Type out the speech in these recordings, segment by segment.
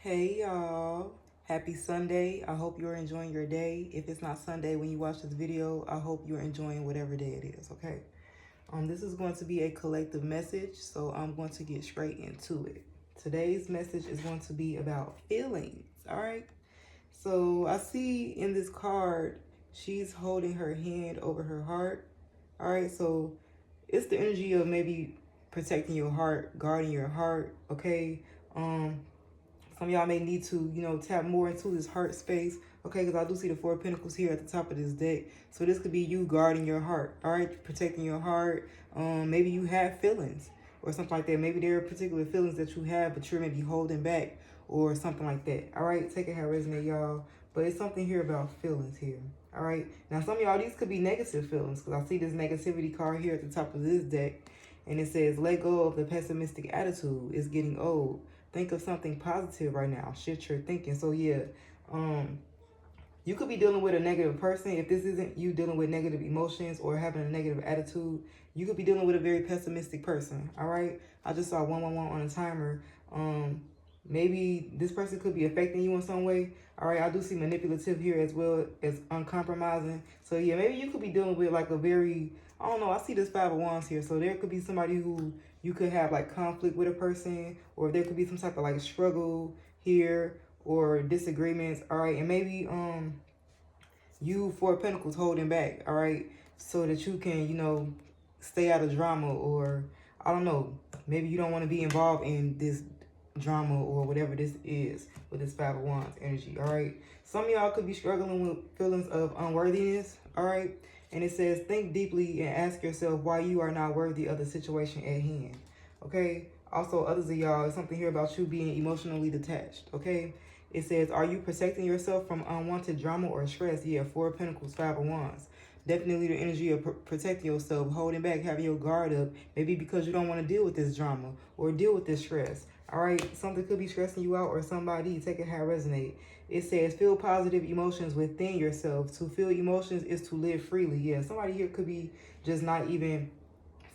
Hey y'all, happy Sunday. I hope you're enjoying your day. If it's not Sunday when you watch this video, I hope you're enjoying whatever day it is, okay? This is going to be a collective message, so I'm going to get straight into it. Today's message is going to be about feelings, all right? So I see in this card, she's holding her hand over her heart, all right? So it's the energy of maybe protecting your heart, guarding your heart, okay? Um, some of y'all may need to, tap more into this heart space, okay? Because I do see the Four of Pentacles here at the top of this deck. So this could be you guarding your heart, all right? Protecting your heart. Maybe you have feelings or something like that. Maybe there are particular feelings that you have, but you're maybe holding back or something like that, all right? Take it how it resonates, y'all. But it's something here about feelings here, all right? Now, some of y'all, these could be negative feelings because I see this negativity card here at the top of this deck. And it says, let go of the pessimistic attitude. It's getting old. Think of something positive right now. Shift your thinking. So yeah, you could be dealing with a negative person. If this isn't you dealing with negative emotions or having a negative attitude, you could be dealing with a very pessimistic person. All right. I just saw 111 on a timer. Maybe this person could be affecting you in some way. All right. I do see manipulative here as well as uncompromising. So yeah, maybe you could be dealing with like a very, I don't know. I see this Five of Wands here. So there could be somebody who you could have like conflict with a person, or there could be some type of like struggle here or disagreements. All right. And maybe, you Four of Pentacles holding back, all right, so that you can, stay out of drama, or I don't know, maybe you don't want to be involved in this drama or whatever this is with this Five of Wands energy, all right? Some of y'all could be struggling with feelings of unworthiness, all right? And it says, think deeply and ask yourself why you are not worthy of the situation at hand, okay? Also, others of y'all, it's something here about you being emotionally detached, okay? It says, are you protecting yourself from unwanted drama or stress? Yeah, Four of Pentacles, Five of Wands. Definitely the energy of protecting yourself, holding back, having your guard up. Maybe because you don't want to deal with this drama or deal with this stress. All right, something could be stressing you out or somebody. Take it how it resonates. It says, feel positive emotions within yourself. To feel emotions is to live freely. Yeah, somebody here could be just not even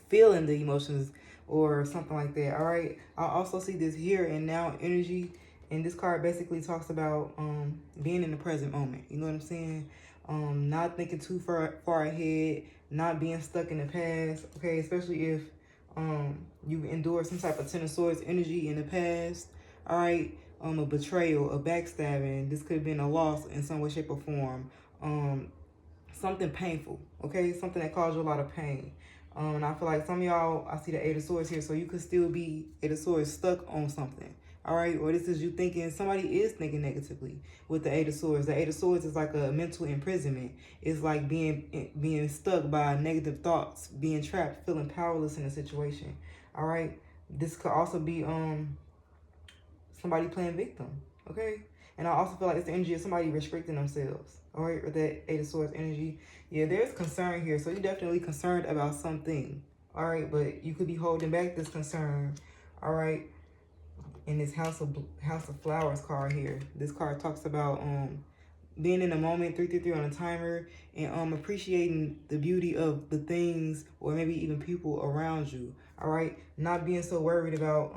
feeling the emotions or something like that. All right, I also see this here and now energy. And this card basically talks about being in the present moment. You know what I'm saying? Not thinking too far ahead, not being stuck in the past. Okay, especially if you endured some type of Ten of Swords energy in the past. All right, a betrayal, a backstabbing. This could have been a loss in some way, shape, or form. Something painful. Okay, something that caused you a lot of pain. And I feel like some of y'all, I see the Eight of Swords here, so you could still be Eight of Swords stuck on something. All right, or this is you thinking, somebody is thinking negatively with the Eight of Swords. The Eight of Swords is like a mental imprisonment. It's like being stuck by negative thoughts, being trapped, feeling powerless in a situation. All right, this could also be somebody playing victim. Okay, and I also feel like it's the energy of somebody restricting themselves. All right, with that Eight of Swords energy. Yeah, there's concern here, so you're definitely concerned about something. All right, but you could be holding back this concern. All right. In this House of Flowers card here, this card talks about being in the moment, 333 on a timer, and appreciating the beauty of the things or maybe even people around you. All right, not being so worried about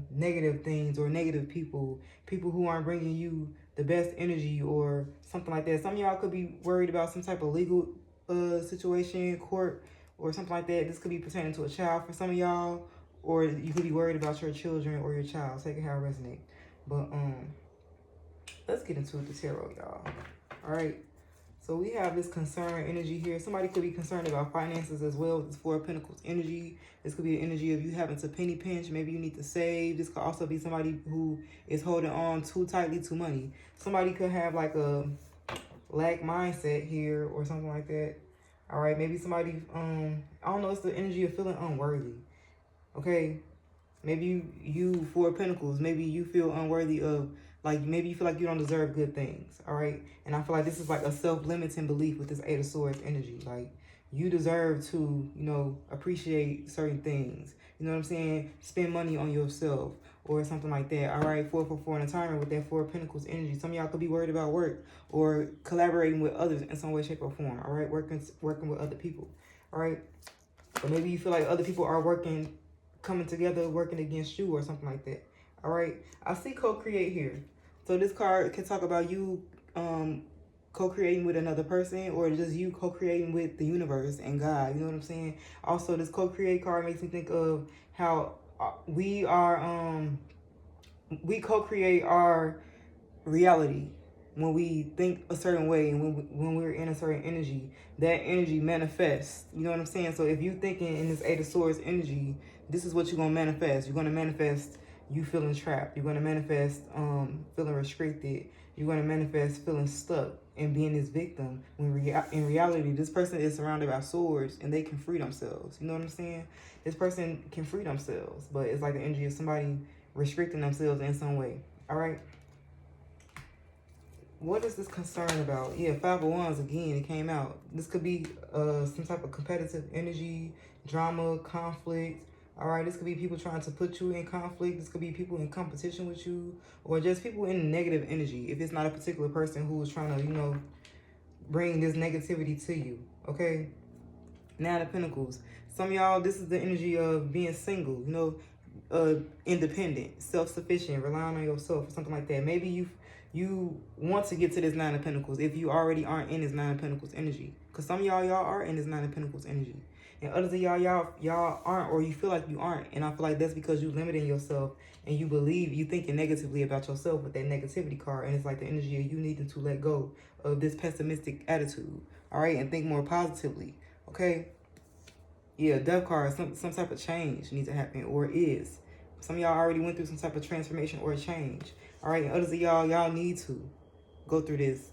negative things or negative people who aren't bringing you the best energy or something like that. Some of y'all could be worried about some type of legal situation, court or something like that. This could be pertaining to a child for some of y'all, or you could be worried about your children or your child. Take it how it resonates. But let's get into the tarot, y'all. All right. So we have this concern energy here. Somebody could be concerned about finances as well. This Four of Pentacles energy. This could be an energy of you having to penny pinch. Maybe you need to save. This could also be somebody who is holding on too tightly to money. Somebody could have like a lack mindset here or something like that. All right. Maybe somebody, I don't know. It's the energy of feeling unworthy. Okay. Maybe you Four of Pentacles, maybe you feel unworthy of, like, maybe you feel like you don't deserve good things, all right? And I feel like this is like a self-limiting belief with this Eight of Swords energy. Like, you deserve to, appreciate certain things. You know what I'm saying? Spend money on yourself or something like that, all right? 444 on a timer with that Four of Pentacles energy. Some of y'all could be worried about work or collaborating with others in some way, shape, or form, all right? Working with other people, all right? Or maybe you feel like other people are coming together, working against you or something like that. All right. I see co-create here. So this card can talk about you co-creating with another person, or just you co-creating with the universe and God. You know what I'm saying? Also, this co-create card makes me think of how we co-create our reality when we think a certain way, and when we're in a certain energy, that energy manifests. You know what I'm saying? So if you thinking in this Eight of Swords energy, this is what you're gonna manifest. You're gonna manifest you feeling trapped. You're gonna manifest feeling restricted. You're gonna manifest feeling stuck and being this victim. When in reality, this person is surrounded by swords and they can free themselves. You know what I'm saying? This person can free themselves, but it's like the energy of somebody restricting themselves in some way. All right. What is this concern about? Yeah, Five of Wands again, it came out. This could be some type of competitive energy, drama, conflict. All right, this could be people trying to put you in conflict. This could be people in competition with you, or just people in negative energy. If it's not a particular person who is trying to, you know, bring this negativity to you, okay? Nine of Pentacles. Some of y'all, this is the energy of being single, you know, independent, self-sufficient, relying on yourself, or something like that. Maybe you want to get to this Nine of Pentacles if you already aren't in this Nine of Pentacles energy. Because some of y'all are in this Nine of Pentacles energy. And others of y'all aren't, or you feel like you aren't. And I feel like that's because you limiting yourself and you believe, you thinking negatively about yourself with that negativity card. And it's like the energy of you needing to let go of this pessimistic attitude. All right, and think more positively. Okay? Yeah, Death card, some type of change needs to happen, or is. Some of y'all already went through some type of transformation or change. All right, and others of y'all need to go through this.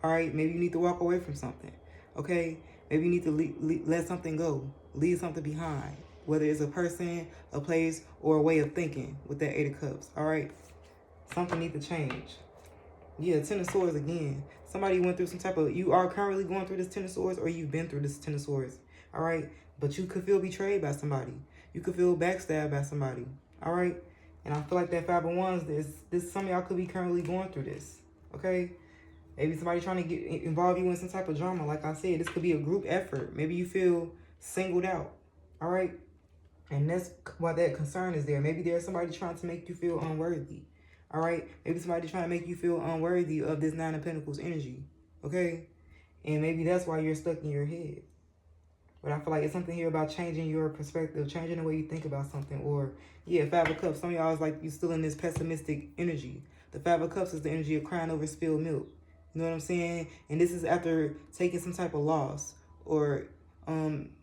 All right, maybe you need to walk away from something. Okay, maybe you need to let something go, leave something behind, whether it's a person, a place, or a way of thinking with that Eight of Cups. All right, something needs to change. Yeah, Ten of Swords again. Somebody went through some type of, you are currently going through this Ten of Swords, or you've been through this Ten of Swords. All right, but you could feel betrayed by somebody. You could feel backstabbed by somebody. All right, and I feel like that Five of Wands, this some of y'all could be currently going through this. Okay, maybe somebody trying to involve you in some type of drama. Like I said, this could be a group effort. Maybe you feel singled out. All right, and that's why that concern is there. Maybe there's somebody trying to make you feel unworthy. All right, maybe somebody trying to make you feel unworthy of this Nine of Pentacles energy. Okay, and maybe that's why you're stuck in your head. But I feel like it's something here about changing your perspective, changing the way you think about something. Or, yeah, Five of Cups. Some of y'all is like you're still in this pessimistic energy. The Five of Cups is the energy of crying over spilled milk. You know what I'm saying? And this is after taking some type of loss. Or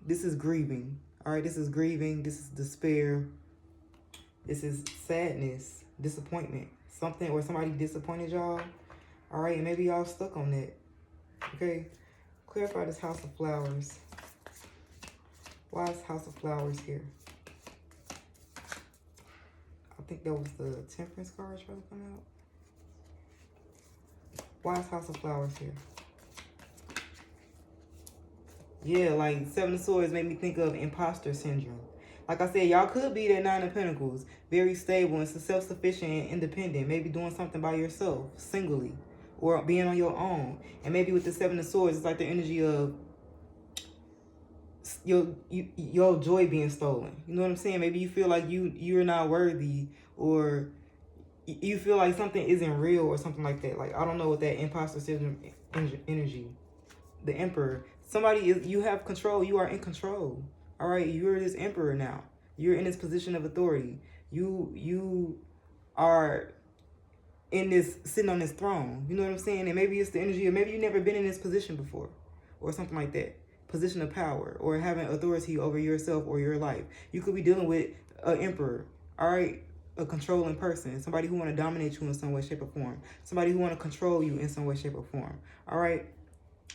this is grieving. All right, this is grieving. This is despair. This is sadness, disappointment. Something or somebody disappointed y'all. All right, and maybe y'all stuck on that. Okay, clarify this House of Flowers. Why is House of Flowers here? I think that was the Temperance card trying to come out. Why is House of Flowers here? Yeah, like Seven of Swords made me think of imposter syndrome. Like I said, y'all could be that Nine of Pentacles, very stable and self-sufficient and independent, maybe doing something by yourself, singly, or being on your own. And maybe with the Seven of Swords, it's like the energy of your joy being stolen. You know what I'm saying? Maybe you feel like you're not worthy, or you feel like something isn't real or something like that. Like, I don't know what that imposter syndrome energy. The Emperor. Somebody is, you have control. You are in control. All right, you're this Emperor now. You're in this position of authority. You are in this, sitting on this throne. You know what I'm saying? And maybe it's the energy of, maybe you've never been in this position before, or something like that. Position of power, or having authority over yourself or your life. You could be dealing with an emperor, all right? A controlling person, somebody who want to dominate you in some way, shape, or form. Somebody who want to control you in some way, shape, or form, all right?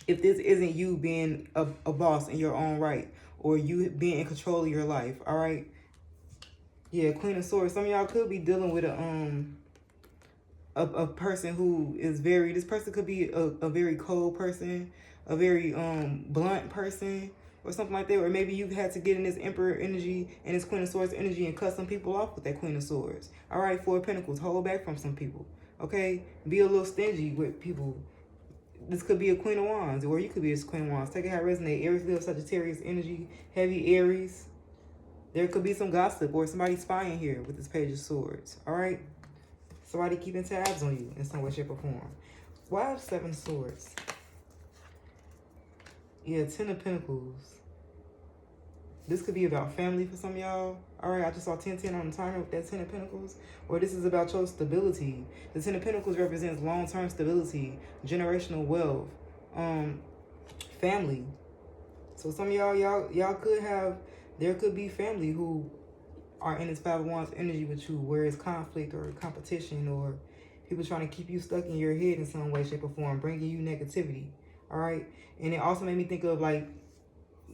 If this isn't you being a boss in your own right, or you being in control of your life, all right? Yeah, Queen of Swords. Some of y'all could be dealing with a person who is very, this person could be a very cold person, a very blunt person, or something like that. Or maybe you've had to get in this Emperor energy and this Queen of Swords energy and cut some people off with that Queen of Swords. All right, Four of Pentacles, hold back from some people. Okay, be a little stingy with people. This could be a Queen of Wands, or you could be a Queen of Wands. Take it how it resonates. Aries, Leo, Sagittarius energy, heavy Aries. There could be some gossip or somebody spying here with this Page of Swords. All right, Somebody keeping tabs on you in some way, shape, or form. Why 7 of Swords? Yeah, 10 of Pentacles. This could be about family for some of y'all. All right, I just saw 10-10 on the timer with that 10 of Pentacles. Or this is about your stability. The 10 of Pentacles represents long-term stability, generational wealth, family. So some of y'all could have, there could be family who are in this 5 of Wands energy with you, where it's conflict or competition or people trying to keep you stuck in your head in some way, shape, or form, bringing you negativity. All right, and it also made me think of like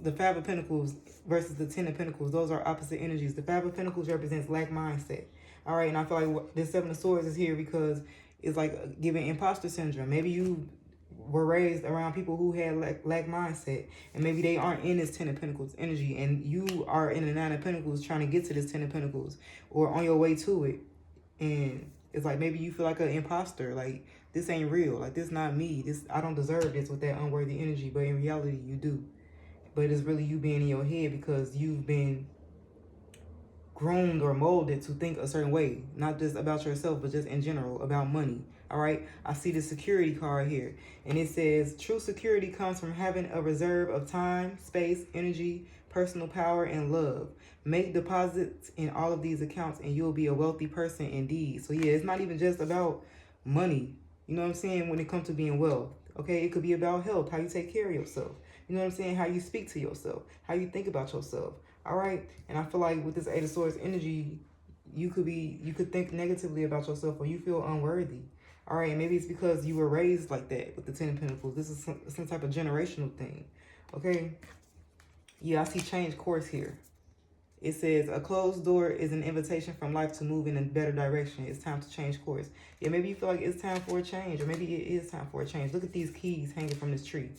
the 5 of Pentacles versus the 10 of Pentacles. Those are opposite energies. The 5 of Pentacles represents lack mindset. All right, and I feel like this 7 of Swords is here because it's like giving imposter syndrome. Maybe you were raised around people who had lack mindset, and maybe they aren't in this 10 of Pentacles energy, and you are in the 9 of Pentacles trying to get to this 10 of Pentacles or on your way to it. And it's like maybe you feel like an imposter, like this ain't real, like this not me, this I don't deserve this with that unworthy energy, but in reality you do. But it's really you being in your head because you've been groomed or molded to think a certain way, not just about yourself, but just in general about money. All right, I see the security card here, and it says true security comes from having a reserve of time, space, energy, personal power, and love. Make deposits in all of these accounts and you'll be a wealthy person indeed. So yeah, it's not even just about money, you know what I'm saying, when it comes to being wealth. Okay, it could be about health, how you take care of yourself, you know what I'm saying, how you speak to yourself, how you think about yourself. All right, and I feel like with this 8 of Swords energy, you could think negatively about yourself, or you feel unworthy. All right, and maybe it's because you were raised like that with the 10 of Pentacles. This is some type of generational thing. Okay, yeah, I see change course here. It says a closed door is an invitation from life to move in a better direction. It's time to change course. Yeah, maybe you feel like it's time for a change, or maybe it is time for a change. Look at these keys hanging from this tree.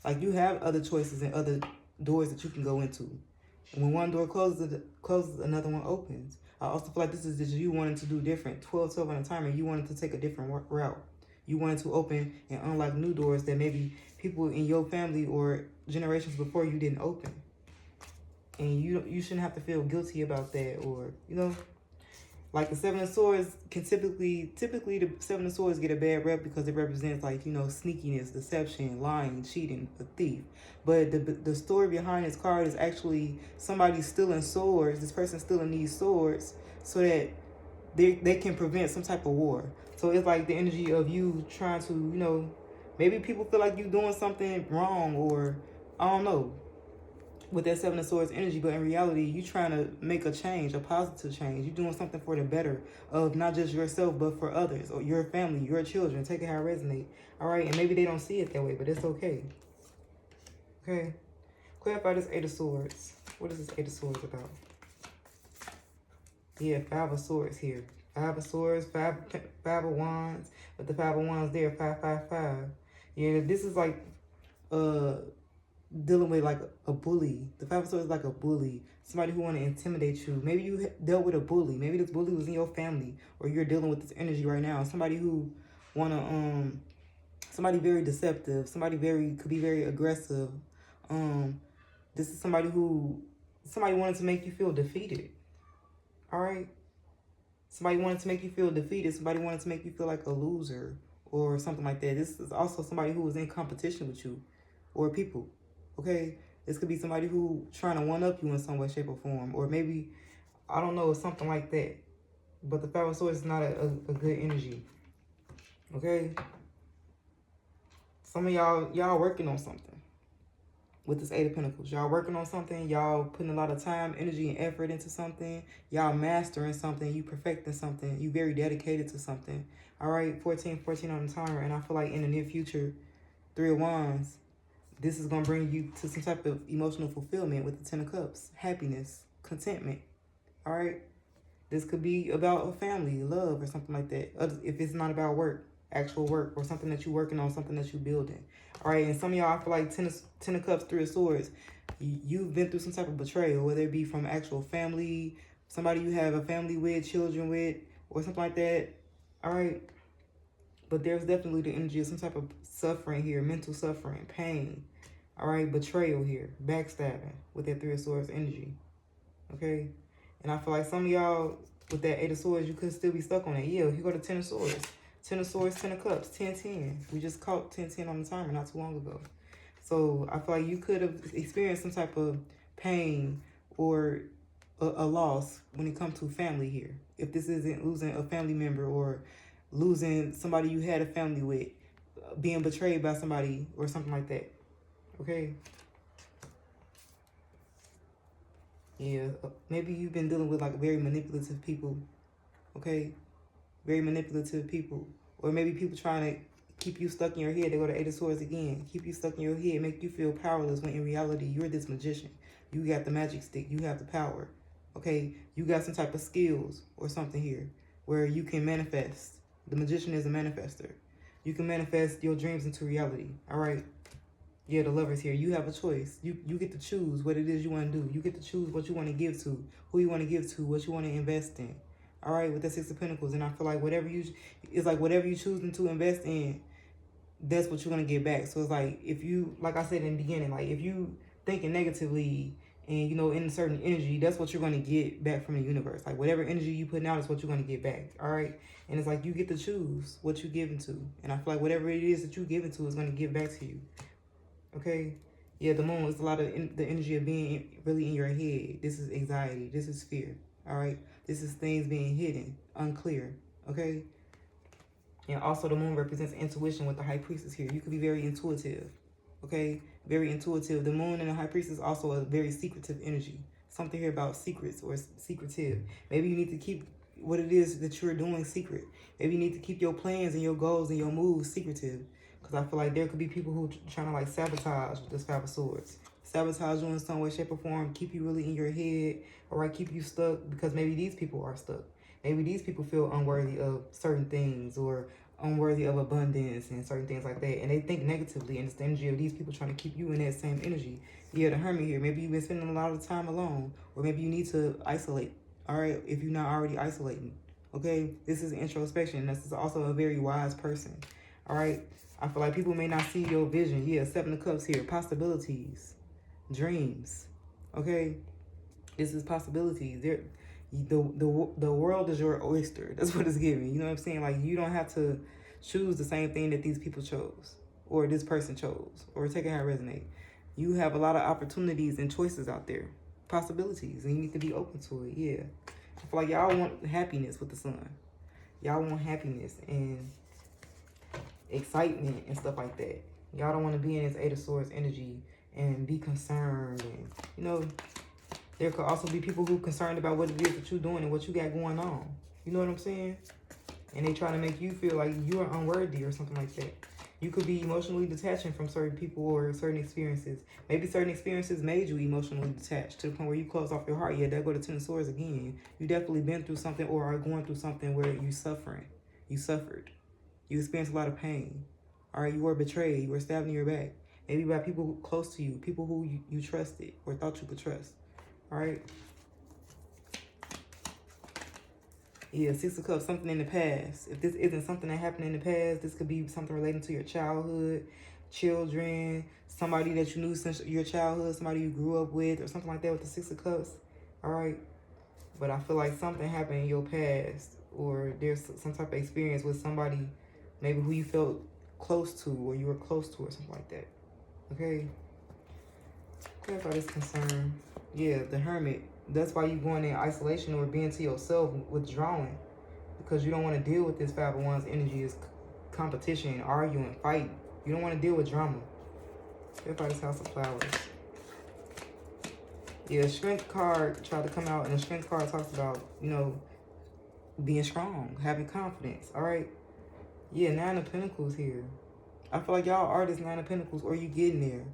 Like you have other choices and other doors that you can go into. And when one door closes, another one opens. I also feel like this is just you wanting to do different. 12-12 on a timer. You wanted to take a different route. You wanted to open and unlock new doors that maybe people in your family or generations before you didn't open. And you shouldn't have to feel guilty about that, or, you know, like the 7 of Swords can typically the 7 of Swords get a bad rep because it represents, like, you know, sneakiness, deception, lying, cheating, a thief. But the story behind this card is actually somebody stealing swords. This person stealing these swords so that they can prevent some type of war. So it's like the energy of you trying to, you know, maybe people feel like you doing something wrong, or I don't know, with that 7 of Swords energy, but in reality, you trying to make a change, a positive change. You're doing something for the better of not just yourself, but for others, or your family, your children. Take it how it resonates. All right, and maybe they don't see it that way, but it's okay. Okay, clarify this 8 of Swords. What is this 8 of Swords about? Yeah, 5 of Swords here. 5 of Swords, 5 of Wands, but the 5 of Wands there, 5. Yeah, this is like dealing with like a bully. The 5 of Swords is like a bully, somebody who want to intimidate you. Maybe you dealt with a bully. Maybe this bully was in your family, or you're dealing with this energy right now. Somebody who want to somebody very deceptive, could be very aggressive. This is somebody wanted to make you feel defeated. All right, somebody wanted to make you feel defeated. Somebody wanted to make you feel like a loser or something like that. This is also somebody who was in competition with you or people. Okay, this could be somebody who trying to one-up you in some way, shape, or form. Or maybe, I don't know, something like that. But the 5 of Swords is not a good energy. Okay? Some of y'all working on something. With this 8 of Pentacles. Y'all working on something. Y'all putting a lot of time, energy, and effort into something. Y'all mastering something. You perfecting something. You very dedicated to something. All right? 14 on the timer. And I feel like in the near future, 3 of Wands, this is going to bring you to some type of emotional fulfillment with the 10 of Cups. Happiness, contentment. All right? This could be about a family, love, or something like that. If it's not about work, actual work, or something that you're working on, something that you're building. All right? And some of y'all, I feel like 10 of Cups, 3 of Swords, you've been through some type of betrayal, whether it be from actual family, somebody you have a family with, children with, or something like that. All right? But there's definitely the energy of some type of suffering here, mental suffering, pain. All right, betrayal here, backstabbing with that 3 of Swords energy. Okay, and I feel like some of y'all With that 8 of Swords, you could still be stuck on it. Yeah, you go to 10 of Swords. 10 of Swords, 10 of Cups, 10-10. We just caught 10-10 on the timer not too long ago. So I feel like you could have experienced some type of pain or a loss when it comes to family here. If this isn't losing a family member or losing somebody you had a family with, being betrayed by somebody or something like that. Okay? Yeah, maybe you've been dealing with like very manipulative people. Okay? Very manipulative people. Or maybe people trying to keep you stuck in your head. They go to 8 of Swords again. Keep you stuck in your head, make you feel powerless when in reality you're this magician. You got the magic stick. You have the power. Okay? You got some type of skills or something here where you can manifest. The magician is a manifester. You can manifest your dreams into reality. All right? Yeah, the Lovers here. You have a choice. You get to choose what it is you want to do. You get to choose what you want to give to, who you want to give to, what you want to invest in. All right, with the 6 of Pentacles. And I feel like whatever you choosing to invest in, that's what you're going to get back. So it's like, if you, like I said in the beginning, like if you thinking negatively and, you know, in a certain energy, that's what you're going to get back from the universe. Like whatever energy you putting out is what you're going to get back. All right. And it's like, you get to choose what you're giving to. And I feel like whatever it is that you're giving to is going to give back to you. Okay. Yeah, the Moon is a lot of the energy of being really in your head. This is anxiety. This is fear. All right. This is things being hidden, unclear. Okay. And also the Moon represents intuition with the High Priestess here. You could be very intuitive. Okay. Very intuitive. The Moon and the High Priestess is also a very secretive energy. Something here about secrets or secretive. Maybe you need to keep what it is that you're doing secret. Maybe you need to keep your plans and your goals and your moves secretive. Because I feel like there could be people who trying to like sabotage this 5 of Swords. Sabotage you in some way, shape, or form. Keep you really in your head. All right, keep you stuck because maybe these people are stuck. Maybe these people feel unworthy of certain things or unworthy of abundance and certain things like that. And they think negatively. And it's the energy of these people trying to keep you in that same energy. Yeah, the Hermit here. Maybe you've been spending a lot of time alone. Or maybe you need to isolate. All right, if you're not already isolating. Okay, this is introspection. This is also a very wise person. All right. I feel like people may not see your vision. Yeah, 7 of Cups here. Possibilities. Dreams. Okay? This is possibilities. The world is your oyster. That's what it's giving. You know what I'm saying? Like, you don't have to choose the same thing that these people chose. Or this person chose. Or take it how it resonates. You have a lot of opportunities and choices out there. Possibilities. And you need to be open to it. Yeah. I feel like y'all want happiness with the Sun. Y'all want happiness and excitement and stuff like that. Y'all don't want to be in this 8 of Swords energy and be concerned. And, you know, there could also be people who are concerned about what it is that you're doing and what you got going on. You know what I'm saying? And they try to make you feel like you are unworthy or something like that. You could be emotionally detaching from certain people or certain experiences. Maybe certain experiences made you emotionally detached to the point where you close off your heart. Yeah, that go to 10 of Swords again. You definitely been through something or are going through something where you suffering. You suffered. You experienced a lot of pain. All right, you were betrayed. You were stabbed in your back. Maybe by people close to you, people who you trusted or thought you could trust. All right. Yeah, 6 of Cups, something in the past. If this isn't something that happened in the past, this could be something relating to your childhood, children, somebody that you knew since your childhood, somebody you grew up with, or something like that with the 6 of Cups. All right. But I feel like something happened in your past, or there's some type of experience with somebody maybe who you felt close to or you were close to or something like that. Okay? Clarify this concern. Yeah, the Hermit. That's why you're going in isolation or being to yourself, withdrawing. Because you don't want to deal with this 5 of Wands energy is competition, arguing, fighting. You don't want to deal with drama. Clarify this House of Flowers. Yeah, Strength card tried to come out, and the Strength card talks about, you know, being strong, having confidence, all right? Yeah, 9 of Pentacles here. I feel like y'all are this 9 of Pentacles, or you getting there,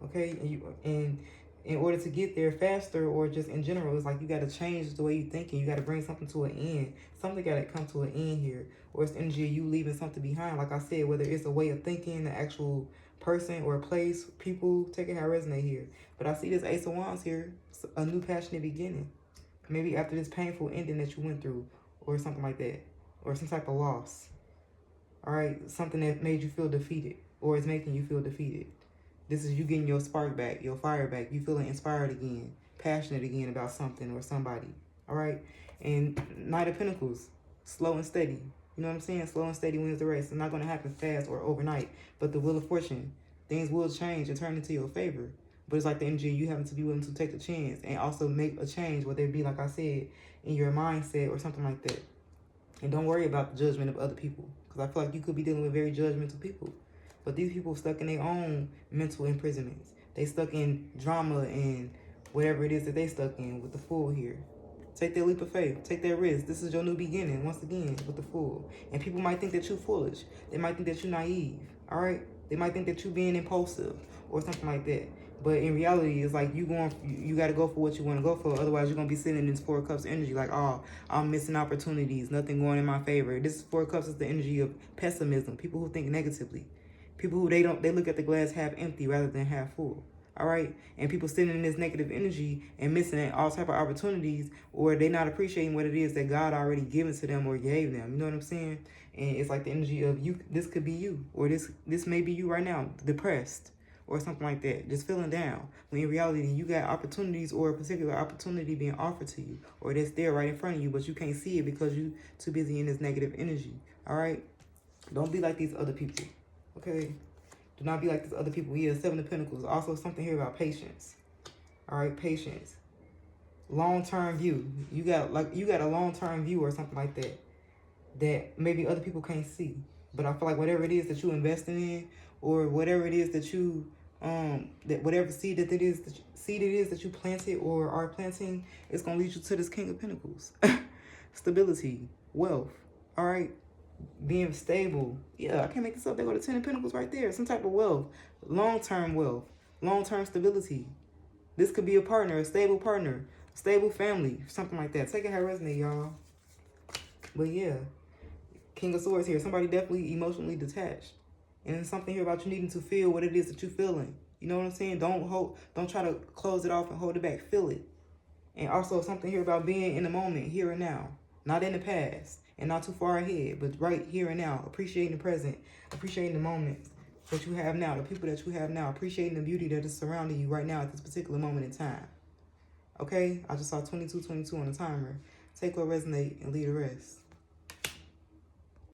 okay? And in order to get there faster, or just in general, it's like you got to change the way you thinking. You got to bring something to an end. Something got to come to an end here, or it's the energy of you leaving something behind. Like I said, whether it's a way of thinking, the actual person or place, people, take it how it resonate here. But I see this Ace of Wands here, a new passionate beginning. Maybe after this painful ending that you went through, or something like that, or some type of loss. All right, something that made you feel defeated, or is making you feel defeated. This is you getting your spark back, your fire back. You feeling inspired again, passionate again about something or somebody. All right. And Knight of Pentacles, slow and steady. You know what I'm saying? Slow and steady wins the race. It's not going to happen fast or overnight. But the Wheel of Fortune, things will change and turn into your favor. But it's like the energy, you having to be willing to take a chance and also make a change, whether it be, like I said, in your mindset or something like that. And don't worry about the judgment of other people, because I feel like you could be dealing with very judgmental people. But these people stuck in their own mental imprisonments. They stuck in drama and whatever it is that they stuck in with the Fool here. Take that leap of faith. Take that risk. This is your new beginning, once again, with the Fool. And people might think that you're foolish. They might think that you're naive, all right? They might think that you're being impulsive or something like that. But in reality, it's like you got to go for what you want to go for. Otherwise, you're going to be sitting in this Four of Cups energy like, oh, I'm missing opportunities. Nothing going in my favor. This Four of Cups is the energy of pessimism. People who think negatively. People who they look at the glass half empty rather than half full. All right. And people sitting in this negative energy and missing all type of opportunities, or they not appreciating what it is that God already given to them or gave them. You know what I'm saying? And it's like the energy of you. This could be you, or this may be you right now, depressed or something like that, just feeling down. When in reality, you got opportunities or a particular opportunity being offered to you, or that's there right in front of you, but you can't see it because you too busy in this negative energy. All right. Don't be like these other people. Okay. Do not be like these other people. Yeah, Seven of Pentacles. Also something here about patience. All right, patience. Long-term view. You got a long-term view or something like that that maybe other people can't see. But I feel like whatever it is that you're investing in, or whatever it is that you that whatever seed it is that you planted or are planting, it's gonna lead you to this King of Pentacles. Stability, wealth. All right. Being stable. Yeah, I can't make this up. They go to Ten of Pentacles right there. Some type of wealth. Long-term wealth. Long-term stability. This could be a partner, a stable family, something like that. Take it how it resonates, y'all. But yeah, King of Swords here. Somebody definitely emotionally detached. And then something here about you needing to feel what it is that you're feeling. You know what I'm saying? Don't try to close it off and hold it back. Feel it. And also something here about being in the moment, here and now. Not in the past and not too far ahead, but right here and now. Appreciating the present, appreciating the moments that you have now, the people that you have now, appreciating the beauty that is surrounding you right now at this particular moment in time. Okay? I just saw 2222 on the timer. Take what resonate and leave the rest.